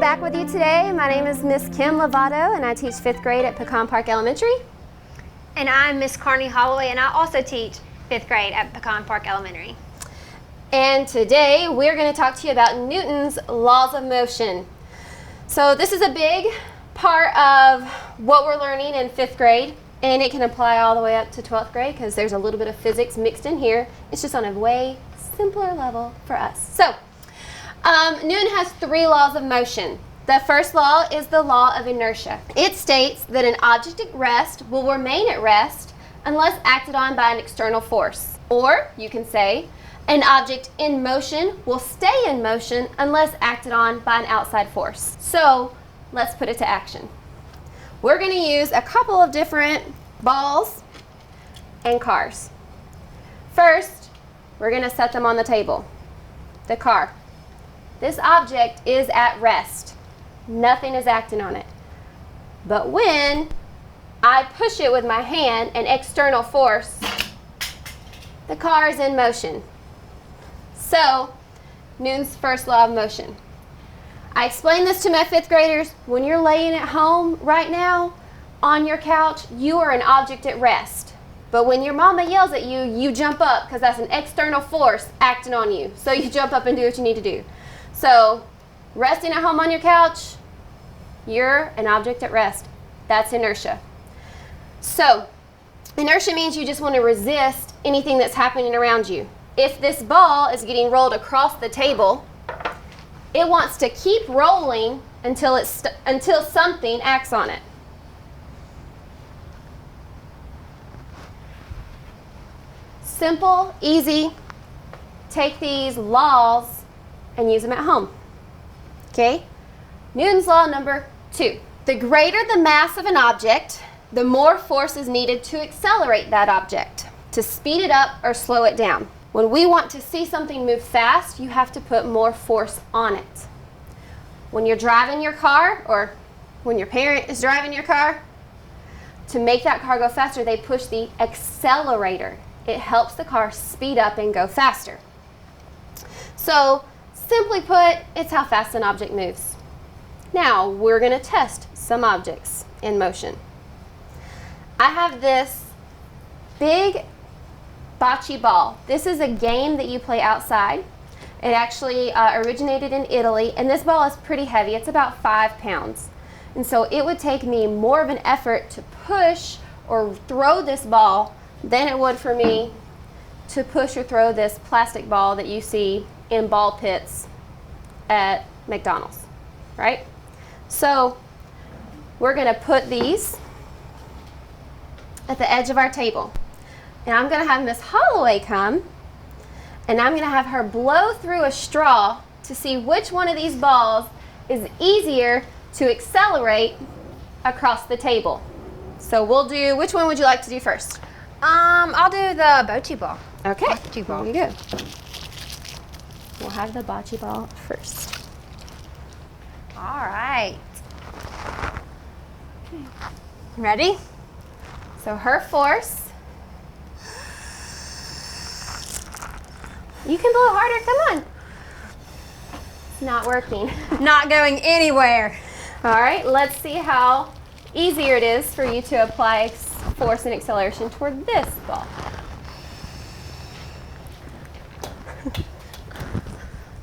back with you today. My name is Miss Kim Lovato, and I teach 5th grade at Pecan Park Elementary. And I'm Miss Carney Holloway, and I also teach 5th grade at Pecan Park Elementary. And today we're going to talk to you about Newton's laws of motion. So this is a big part of what we're learning in 5th grade, and it can apply all the way up to 12th grade because there's a little bit of physics mixed in here. It's just on a way simpler level for us. So Newton has 3 laws of motion. The first law is the law of inertia. It states that an object at rest will remain at rest unless acted on by an external force. Or you can say an object in motion will stay in motion unless acted on by an outside force. So let's put it to action. We're going to use a couple of different balls and cars. First, we're going to set them on the table. The car. This object is at rest. Nothing is acting on it. But when I push it with my hand, an external force, the car is in motion. So, Newton's first law of motion. I explain this to my 5th graders. When you're laying at home right now on your couch, you are an object at rest. But when your mama yells at you, you jump up because that's an external force acting on you. So you jump up and do what you need to do. So, resting at home on your couch, you're an object at rest. That's inertia. So, inertia means you just want to resist anything that's happening around you. If this ball is getting rolled across the table, it wants to keep rolling until something acts on it. Simple, easy. Take these laws and use them at home. Okay? Newton's law number 2. The greater the mass of an object, the more force is needed to accelerate that object, to speed it up or slow it down. When we want to see something move fast, you have to put more force on it. When you're driving your car, or when your parent is driving your car, to make that car go faster, they push the accelerator. It helps the car speed up and go faster. So, simply put, it's how fast an object moves. Now, we're going to test some objects in motion. I have this big Bocce Ball. This is a game that you play outside. It actually originated in Italy, and this ball is pretty heavy. It's about 5 pounds. And so it would take me more of an effort to push or throw this ball than it would for me to push or throw this plastic ball that you see in ball pits at McDonald's, right? So we're going to put these at the edge of our table. And I'm going to have Miss Holloway come, and I'm going to have her blow through a straw to see which one of these balls is easier to accelerate across the table. So we'll do, which one would you like to do first? I'll do the Bocce Ball. Okay. Bocce Ball. There you go. We'll have the Bocce Ball first. All right. Ready? So her force. You can blow harder, come on. It's not working. Not going anywhere. All right, let's see how easier it is for you to apply force and acceleration toward this ball.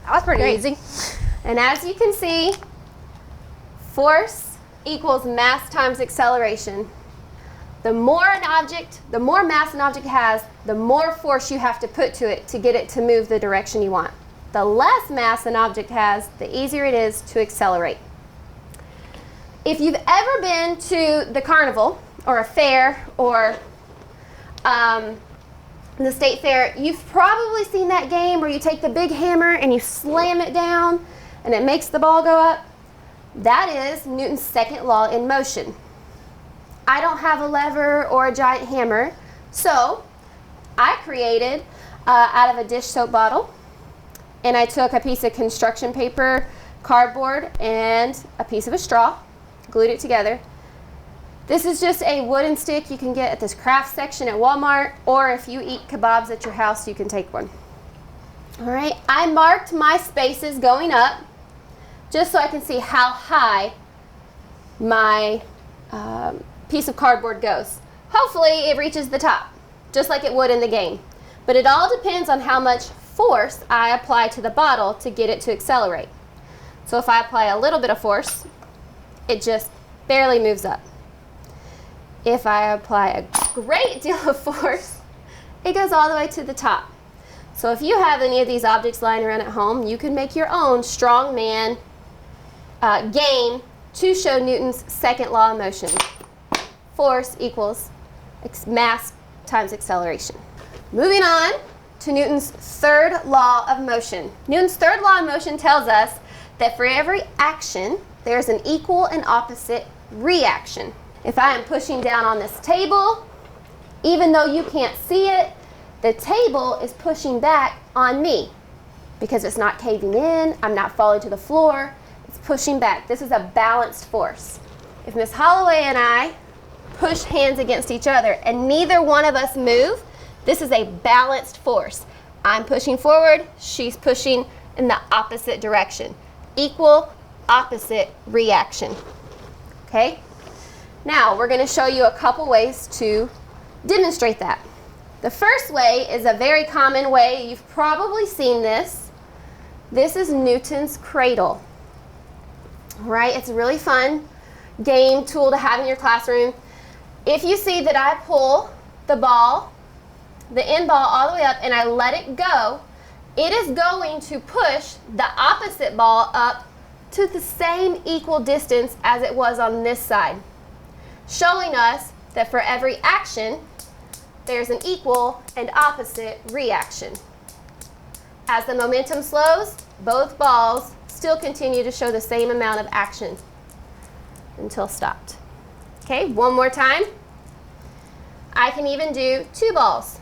That was pretty Great. easy. And as you can see, force equals mass times acceleration. The more mass an object has, the more force you have to put to it to get it to move the direction you want. The less mass an object has, the easier it is to accelerate. If you've ever been to the carnival or a fair or the state fair, you've probably seen that game where you take the big hammer and you slam it down and it makes the ball go up. That is Newton's second law in motion. I don't have a lever or a giant hammer, so I created out of a dish soap bottle, and I took a piece of construction paper, cardboard, and a piece of a straw, glued it together. This is just a wooden stick you can get at this craft section at Walmart, or if you eat kebabs at your house, you can take one. All right, I marked my spaces going up just so I can see how high my piece of cardboard goes. Hopefully it reaches the top, just like it would in the game. But it all depends on how much force I apply to the bottle to get it to accelerate. So if I apply a little bit of force, it just barely moves up. If I apply a great deal of force, it goes all the way to the top. So if you have any of these objects lying around at home, you can make your own strongman game to show Newton's second law of motion. Force equals mass times acceleration. Moving on to Newton's third law of motion. Newton's third law of motion tells us that for every action, there's an equal and opposite reaction. If I am pushing down on this table, even though you can't see it, the table is pushing back on me because it's not caving in, I'm not falling to the floor, it's pushing back. This is a balanced force. If Miss Holloway and I push hands against each other and neither one of us move, this is a balanced force. I'm pushing forward, she's pushing in the opposite direction. Equal, opposite reaction. Okay? Now, we're going to show you a couple ways to demonstrate that. The first way is a very common way. You've probably seen this. This is Newton's Cradle. All right? It's a really fun game tool to have in your classroom. If you see that I pull the ball, the end ball all the way up, and I let it go, it is going to push the opposite ball up to the same equal distance as it was on this side, showing us that for every action, there's an equal and opposite reaction. As the momentum slows, both balls still continue to show the same amount of action until stopped. Okay, one more time. I can even do two balls.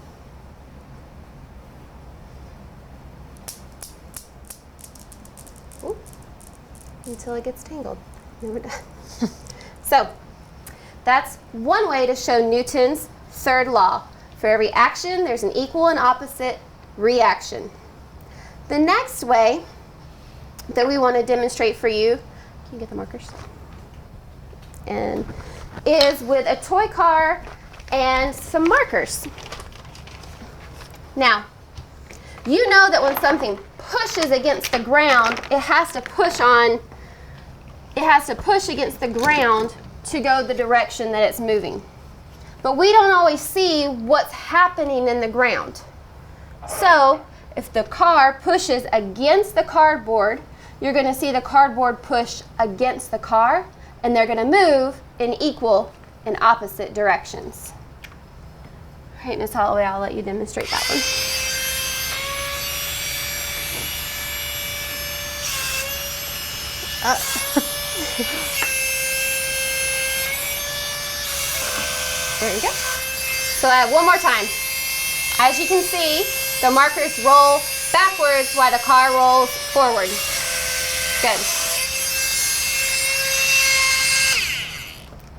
Ooh, until it gets tangled. Then we're done. So, that's one way to show Newton's third law. For every action, there's an equal and opposite reaction. The next way that we want to demonstrate for you, can you get the markers? And is with a toy car and some markers. Now, you know that when something pushes against the ground, it has to push against the ground to go the direction that it's moving. But we don't always see what's happening in the ground. So if the car pushes against the cardboard, you're going to see the cardboard push against the car, and they're going to move in equal and opposite directions. All right, Ms. Holloway, I'll let you demonstrate that one. There you go. So one more time. As you can see, the markers roll backwards while the car rolls forward. Good.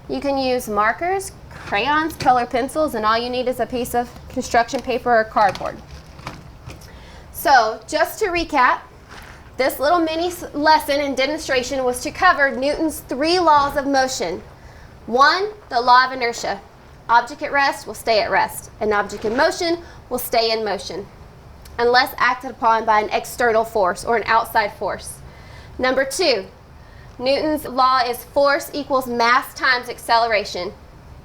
You can use markers, crayons, color pencils, and all you need is a piece of construction paper or cardboard. So just to recap, this little mini lesson and demonstration was to cover Newton's 3 laws of motion. 1, the law of inertia. Object at rest will stay at rest. An object in motion will stay in motion, unless acted upon by an external force or an outside force. Number 2, Newton's law is force equals mass times acceleration,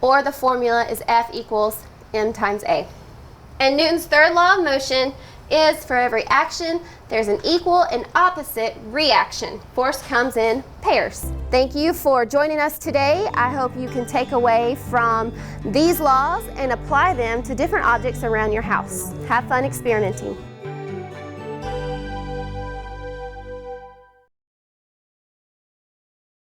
or the formula is F equals m times a. And Newton's third law of motion is for every action, there's an equal and opposite reaction. Force comes in pairs. Thank you for joining us today. I hope you can take away from these laws and apply them to different objects around your house. Have fun experimenting.